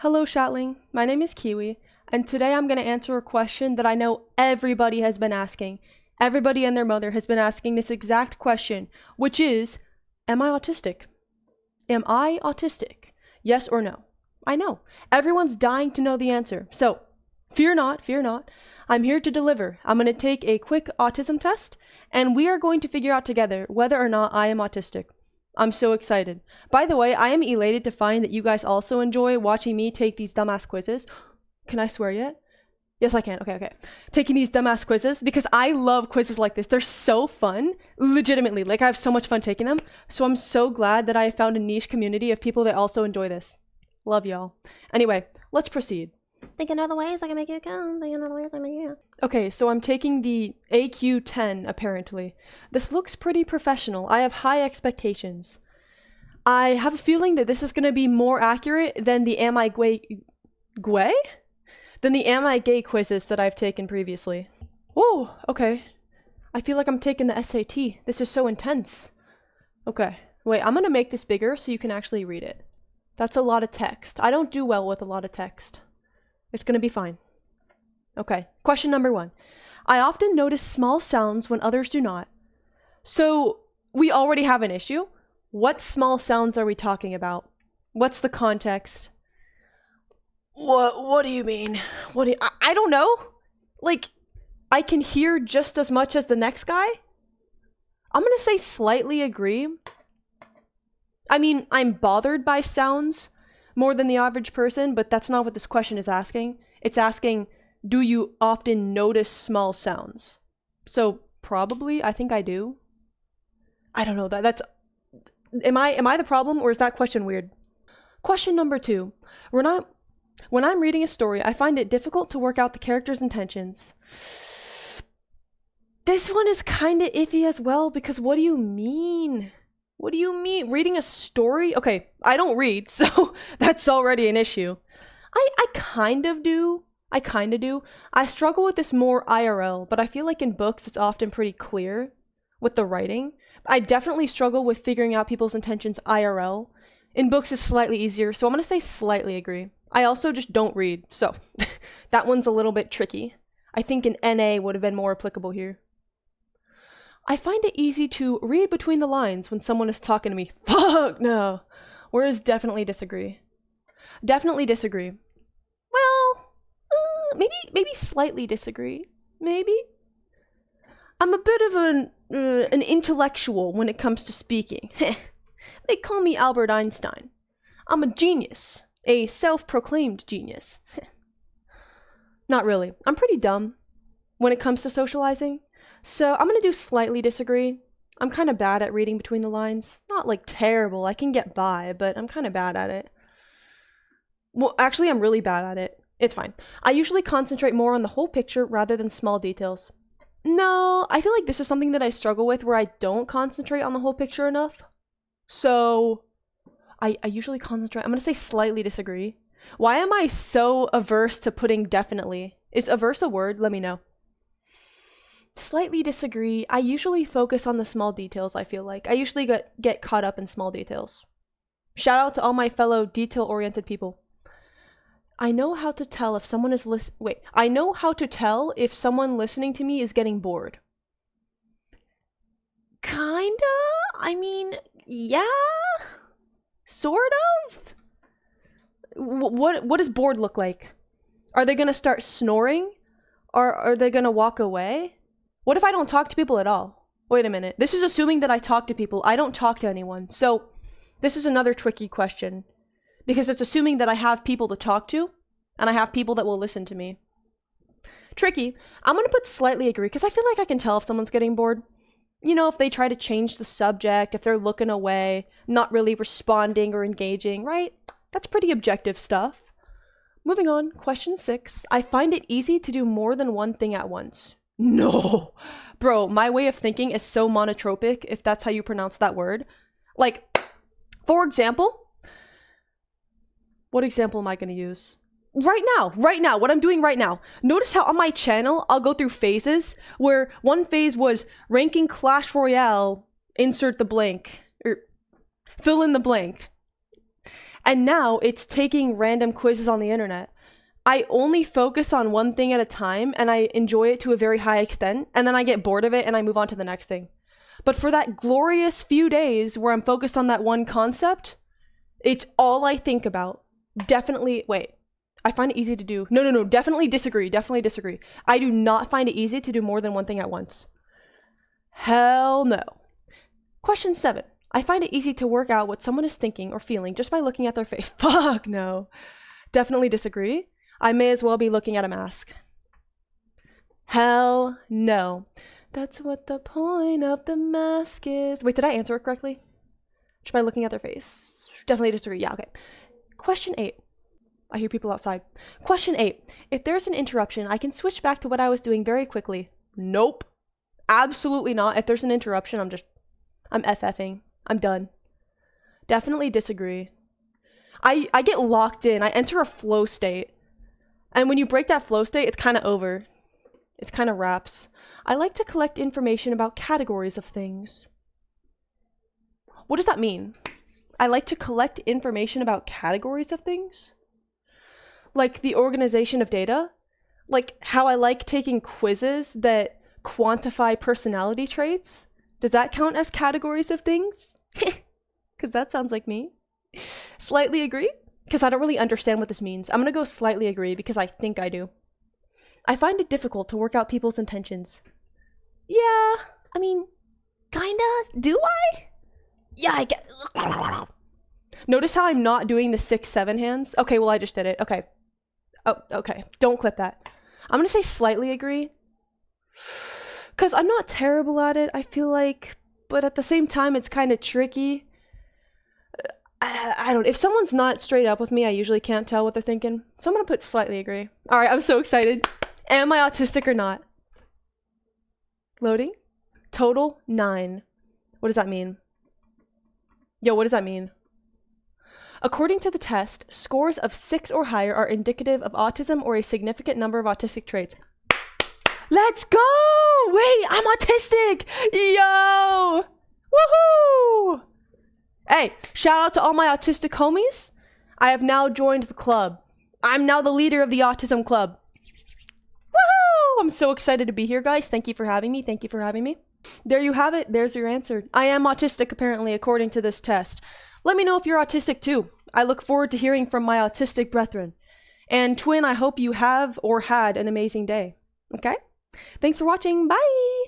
Hello, Shatling. My name is Keewi, and today I'm going to answer a question that I know everybody has been asking. Everybody and their mother has been asking this exact question, which is, am I autistic? Am I autistic? Yes or no? I know. Everyone's dying to know the answer. So, fear not, fear not. I'm here to deliver. I'm going to take a quick autism test, and we are going to figure out together whether or not I am autistic. I'm so excited. By the way, I am elated to find that you guys also enjoy watching me take these dumbass quizzes. Can I swear yet? Yes, I can. Okay. Taking these dumbass quizzes because I love quizzes like this. They're so fun. Legitimately. Like, I have so much fun taking them. So I'm so glad that I found a niche community of people that also enjoy this. Love y'all. Anyway, let's proceed. Thinking other ways I can make it count. Thinking other ways I can make it count. Okay, so I'm taking the AQ10, apparently. This looks pretty professional. I have high expectations. I have a feeling that this is going to be more accurate than the Am I Gay quizzes that I've taken previously. Whoa, okay. I feel like I'm taking the SAT. This is so intense. Okay, wait, I'm going to make this bigger so you can actually read it. That's a lot of text. I don't do well with a lot of text. It's going to be fine. Okay, question number 1. I often notice small sounds when others do not. So, we already have an issue. What small sounds are we talking about? What's the context? What do you mean? I don't know. Like, I can hear just as much as the next guy? I'm going to say slightly agree. I mean, I'm bothered by sounds more than the average person, but that's not what this question is asking. It's asking, do you often notice small sounds? So probably, I think I do. I don't know, that's am I the problem, or is that question weird? Question number 2. When I'm reading a story, I find it difficult to work out the character's intentions. This one is kind of iffy as well, because what do you mean? What do you mean? Reading a story? Okay, I don't read, so that's already an issue. I kind of do. I struggle with this more IRL, but I feel like in books it's often pretty clear with the writing. I definitely struggle with figuring out people's intentions IRL. In books it's slightly easier, so I'm going to say slightly agree. I also just don't read, so that one's a little bit tricky. I think an NA would have been more applicable here. I find it easy to read between the lines when someone is talking to me. Fuck no. Whereas definitely disagree. Definitely disagree. Well, maybe slightly disagree. Maybe. I'm a bit of an intellectual when it comes to speaking. They call me Albert Einstein. I'm a genius. A self-proclaimed genius. Not really. I'm pretty dumb when it comes to socializing. So I'm going to do slightly disagree. I'm kind of bad at reading between the lines. Not like terrible, I can get by, but I'm kind of bad at it. Well, actually, I'm really bad at it. It's fine. I usually concentrate more on the whole picture rather than small details. No, I feel like this is something that I struggle with where I don't concentrate on the whole picture enough. So, I usually concentrate. I'm going to say slightly disagree. Why am I so averse to putting definitely? Is averse a word? Let me know. Slightly disagree. I usually focus on the small details, I feel like. I usually get caught up in small details. Shout out to all my fellow detail-oriented people. I know how to tell if someone is I know how to tell if someone listening to me is getting bored. Kinda? I mean, yeah? Sort of? What does bored look like? Are they gonna start snoring? Or are they gonna walk away? What if I don't talk to people at all? Wait a minute. This is assuming that I talk to people. I don't talk to anyone. So this is another tricky question. Because it's assuming that I have people to talk to, and I have people that will listen to me. Tricky. I'm going to put slightly agree, because I feel like I can tell if someone's getting bored. You know, if they try to change the subject, if they're looking away, not really responding or engaging, right? That's pretty objective stuff. Moving on, question 6. I find it easy to do more than one thing at once. No. Bro, my way of thinking is so monotropic, if that's how you pronounce that word. Like, for example, what example am I going to use? Right now, what I'm doing right now. Notice how on my channel, I'll go through phases, where one phase was ranking Clash Royale, insert the blank, or fill in the blank. And now it's taking random quizzes on the internet. I only focus on one thing at a time and I enjoy it to a very high extent, and then I get bored of it and I move on to the next thing. But for that glorious few days where I'm focused on that one concept, it's all I think about. Definitely, wait, I find it easy to do. No, definitely disagree. I do not find it easy to do more than one thing at once. Hell no. Question 7. I find it easy to work out what someone is thinking or feeling just by looking at their face. Fuck no. Definitely disagree. I may as well be looking at a mask. Hell no. That's what the point of the mask is. Wait, did I answer it correctly? Just by looking at their face. Definitely disagree. Yeah, okay. Question 8. I hear people outside. Question 8. If there's an interruption, I can switch back to what I was doing very quickly. Nope. Absolutely not. If there's an interruption, I'm FFing. I'm done. Definitely disagree. I get locked in. I enter a flow state. And when you break that flow state, it's kind of over. It's kind of wraps. I like to collect information about categories of things. What does that mean? I like to collect information about categories of things? Like the organization of data? Like how I like taking quizzes that quantify personality traits? Does that count as categories of things? Because that sounds like me. Slightly agree? Because I don't really understand what this means. I'm going to go slightly agree because I think I do. I find it difficult to work out people's intentions. Yeah, I mean, kinda. Do I? Yeah, I get. Notice how I'm not doing the 6-7 hands? Okay, well, I just did it. Okay. Oh, okay. Don't clip that. I'm going to say slightly agree. Because I'm not terrible at it, I feel like. But at the same time, it's kind of tricky. I don't. If someone's not straight up with me, I usually can't tell what they're thinking. So I'm going to put slightly agree. All right, I'm so excited. Am I autistic or not? Loading. Total 9. What does that mean? Yo, what does that mean? According to the test, scores of 6 or higher are indicative of autism or a significant number of autistic traits. Let's go! Wait, I'm autistic! Yo! Woohoo! Hey, shout out to all my autistic homies. I have now joined the club. I'm now the leader of the autism club. Woohoo! I'm so excited to be here, guys. Thank you for having me. There you have it. There's your answer. I am autistic, apparently, according to this test. Let me know if you're autistic, too. I look forward to hearing from my autistic brethren. And Twin, I hope you have or had an amazing day. Okay? Thanks for watching. Bye!